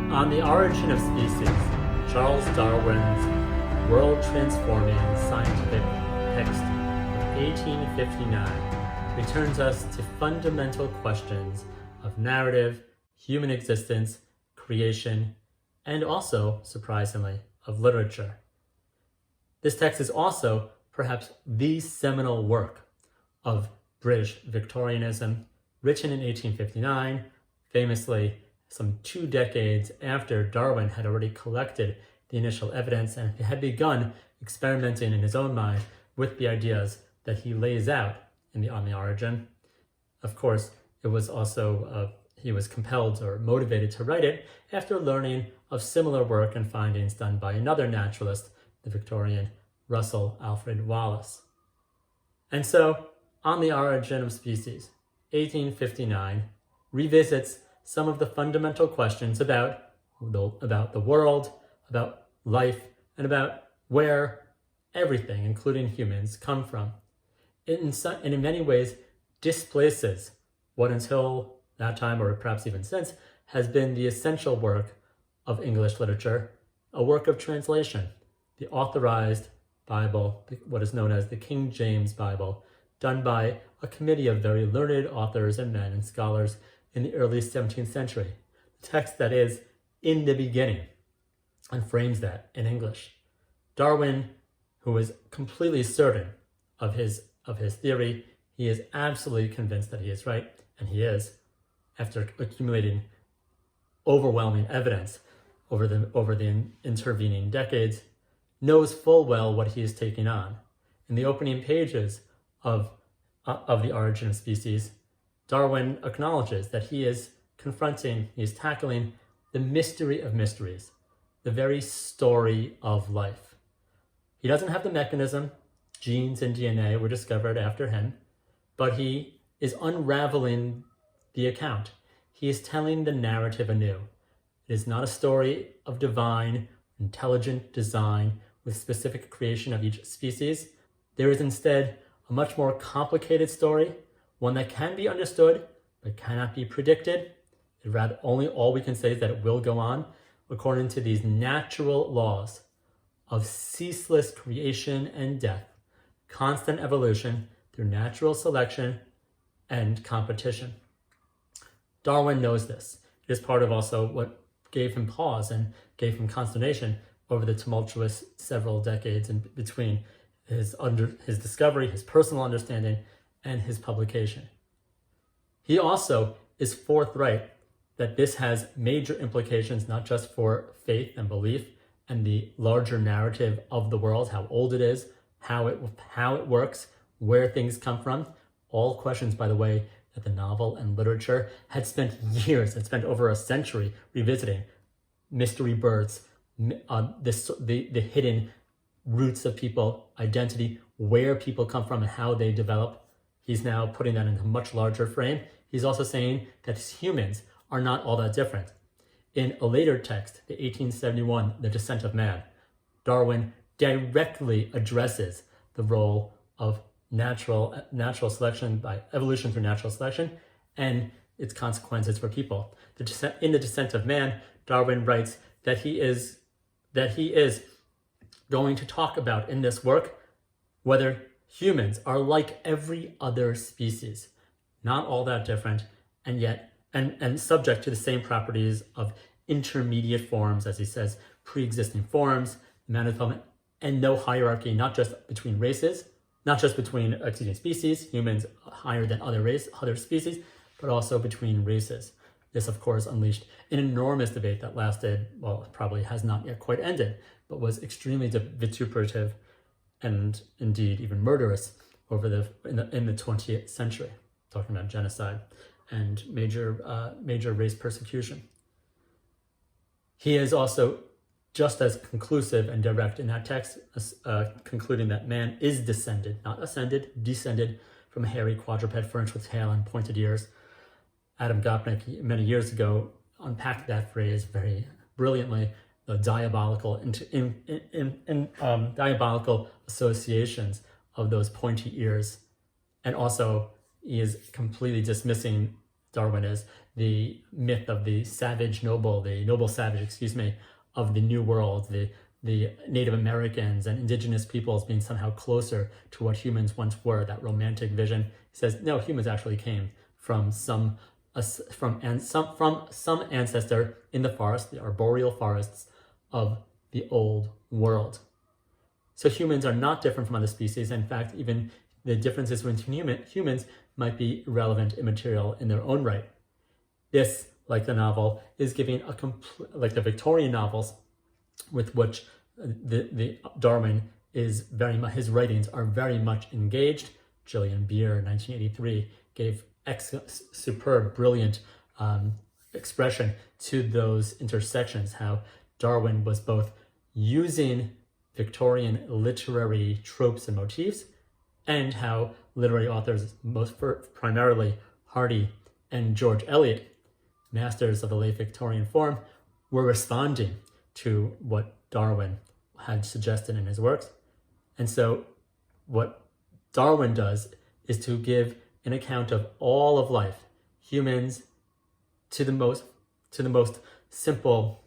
On the Origin of Species, Charles Darwin's world-transforming scientific text of 1859 returns us to fundamental questions of narrative, human existence, creation, and also, surprisingly, of literature. This text is also perhaps the seminal work of British Victorianism, written in 1859, famously some 2 decades after Darwin had already collected the initial evidence and had begun experimenting in his own mind with the ideas that he lays out on the Origin. Of course, it was also, he was compelled or motivated to write it after learning of similar work and findings done by another naturalist, the Victorian Russell Alfred Wallace. And so, On the Origin of Species, 1859, revisits some of the fundamental questions about the world, about life, and about where everything, including humans, come from. And in many ways displaces what until that time, or perhaps even since, has been the essential work of English literature, a work of translation, the authorized Bible, what is known as the King James Bible, done by a committee of very learned authors and men and scholars in the early 17th century. The text that is in the beginning and frames that in English. Darwin, who is completely certain of his theory, he is absolutely convinced that he is right, and he is, after accumulating overwhelming evidence over the intervening decades, knows full well what he is taking on. In the opening pages of The Origin of Species, Darwin acknowledges that he is tackling the mystery of mysteries, the very story of life. He doesn't have the mechanism. Genes and DNA were discovered after him, but he is unraveling the account. He is telling the narrative anew. It is not a story of divine, intelligent design with specific creation of each species. There is instead a much more complicated story, one that can be understood but cannot be predicted. All we can say is that it will go on according to these natural laws of ceaseless creation and death, constant evolution through natural selection and competition. Darwin knows this. It is part of also what gave him pause and gave him consternation over the tumultuous several decades in between his discovery, his personal understanding, and his publication. He also is forthright that this has major implications not just for faith and belief and the larger narrative of the world, how old it is, how it works, where things come from. All questions, by the way, that the novel and literature had spent over a century revisiting. Mystery births, the hidden roots of people, identity, where people come from and how they develop. He's now putting that in a much larger frame. He's also saying that humans are not all that different. In a later text, the 1871, The Descent of Man, Darwin directly addresses the role of natural selection by evolution through natural selection and its consequences for people. In The Descent of Man, Darwin writes that he is going to talk about in this work whether humans are like every other species, not all that different, and yet and subject to the same properties of intermediate forms, as he says, pre-existing forms, manner of development, and no hierarchy, not just between races, not just between species, humans higher than other species, but also between races. This, of course, unleashed an enormous debate that lasted, well, probably has not yet quite ended, but was extremely vituperative and indeed even murderous in the 20th century, talking about genocide and major race persecution. He is also just as conclusive and direct in that text, concluding that man is descended, not ascended, descended from a hairy quadruped furnished with tail and pointed ears. Adam Gopnik, many years ago, unpacked that phrase very brilliantly, the diabolical diabolical associations of those pointy ears. And also, he is completely dismissing Darwin is, the myth of the noble savage, of the New World, the Native Americans and indigenous peoples being somehow closer to what humans once were, that romantic vision. He says, no, humans actually came from some ancestor in the forest, the arboreal forests of the old world. So humans are not different from other species. In fact, even the differences between humans might be relevant, immaterial in their own right. This, like the novel, is giving like the Victorian novels, with which the Darwin is very much, his writings are very much engaged. Gillian Beer, 1983, gave superb, brilliant expression to those intersections, how Darwin was both using Victorian literary tropes and motifs, and how literary authors, primarily Hardy and George Eliot, masters of the late Victorian form, were responding to what Darwin had suggested in his works. And so what Darwin does is to give an account of all of life, humans to the most simple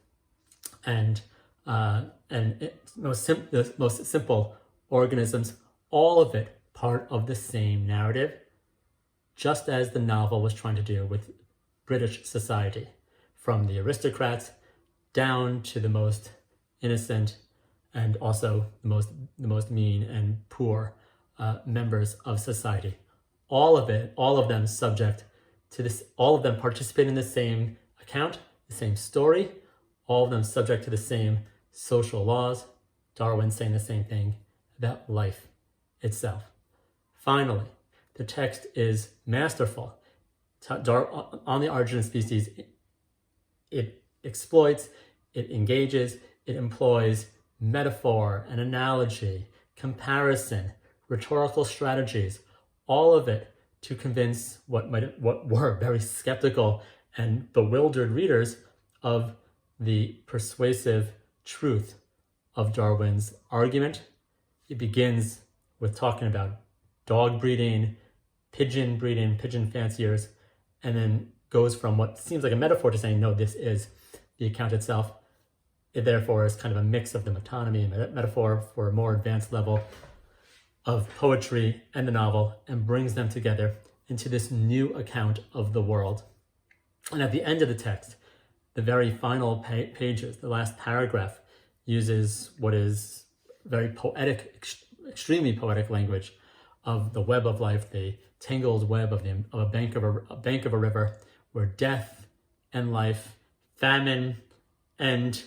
and the most simple organisms, all of it part of the same narrative, just as the novel was trying to do with British society, from the aristocrats down to the most innocent and also the most mean and poor members of society. All of them subject to this, all of them participate in the same account, the same story, all of them subject to the same social laws. Darwin saying the same thing about life itself. Finally, the text is masterful. On the Origin of Species, it exploits, it engages, it employs metaphor and analogy, comparison, rhetorical strategies, all of it to convince what were very skeptical and bewildered readers of the persuasive truth of Darwin's argument. It begins with talking about dog breeding, pigeon fanciers, and then goes from what seems like a metaphor to saying, no, this is the account itself. It therefore is kind of a mix of the metonymy and metaphor for a more advanced level of poetry and the novel, and brings them together into this new account of the world. And at the end of the text, the very final pages, the last paragraph, uses what is very poetic, extremely poetic language of the web of life, the tangled web of a bank of a river, where death and life, famine and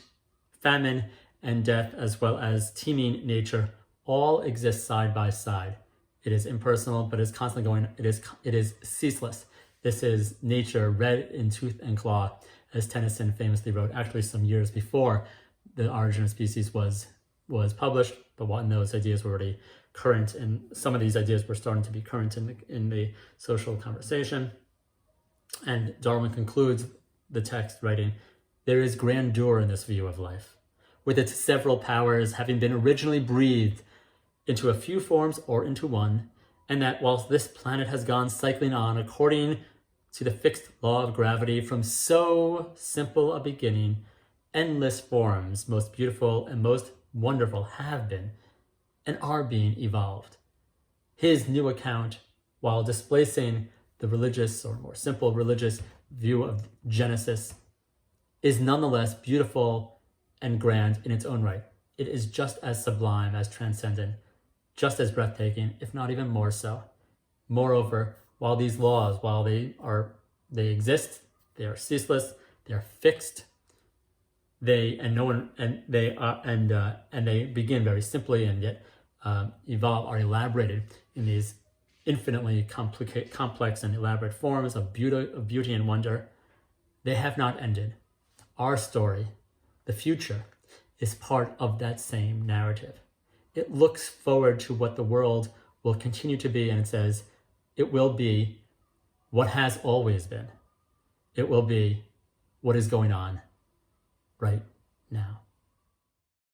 death, as well as teeming nature, all exist side by side. It is impersonal, but it's constantly going. It is ceaseless. This is nature red in tooth and claw, as Tennyson famously wrote, actually some years before The Origin of Species was published, but when those ideas were already current, and some of these ideas were starting to be current in the social conversation. And Darwin concludes the text writing, "There is grandeur in this view of life, with its several powers having been originally breathed into a few forms or into one, and that whilst this planet has gone cycling on according to the fixed law of gravity from so simple a beginning, endless forms, most beautiful and most wonderful, have been and are being evolved. His new account, while displacing the religious or more simple religious view of Genesis, is nonetheless beautiful and grand in its own right. It is just as sublime, as transcendent, just as breathtaking, if not even more so. Moreover, while these laws, while they exist, they are ceaseless, they are fixed, they begin very simply and yet evolve, are elaborated in these infinitely complex and elaborate forms of beauty and wonder. They have not ended. Our story, the future, is part of that same narrative. It looks forward to what the world will continue to be, and it says it will be what has always been. It will be what is going on right now."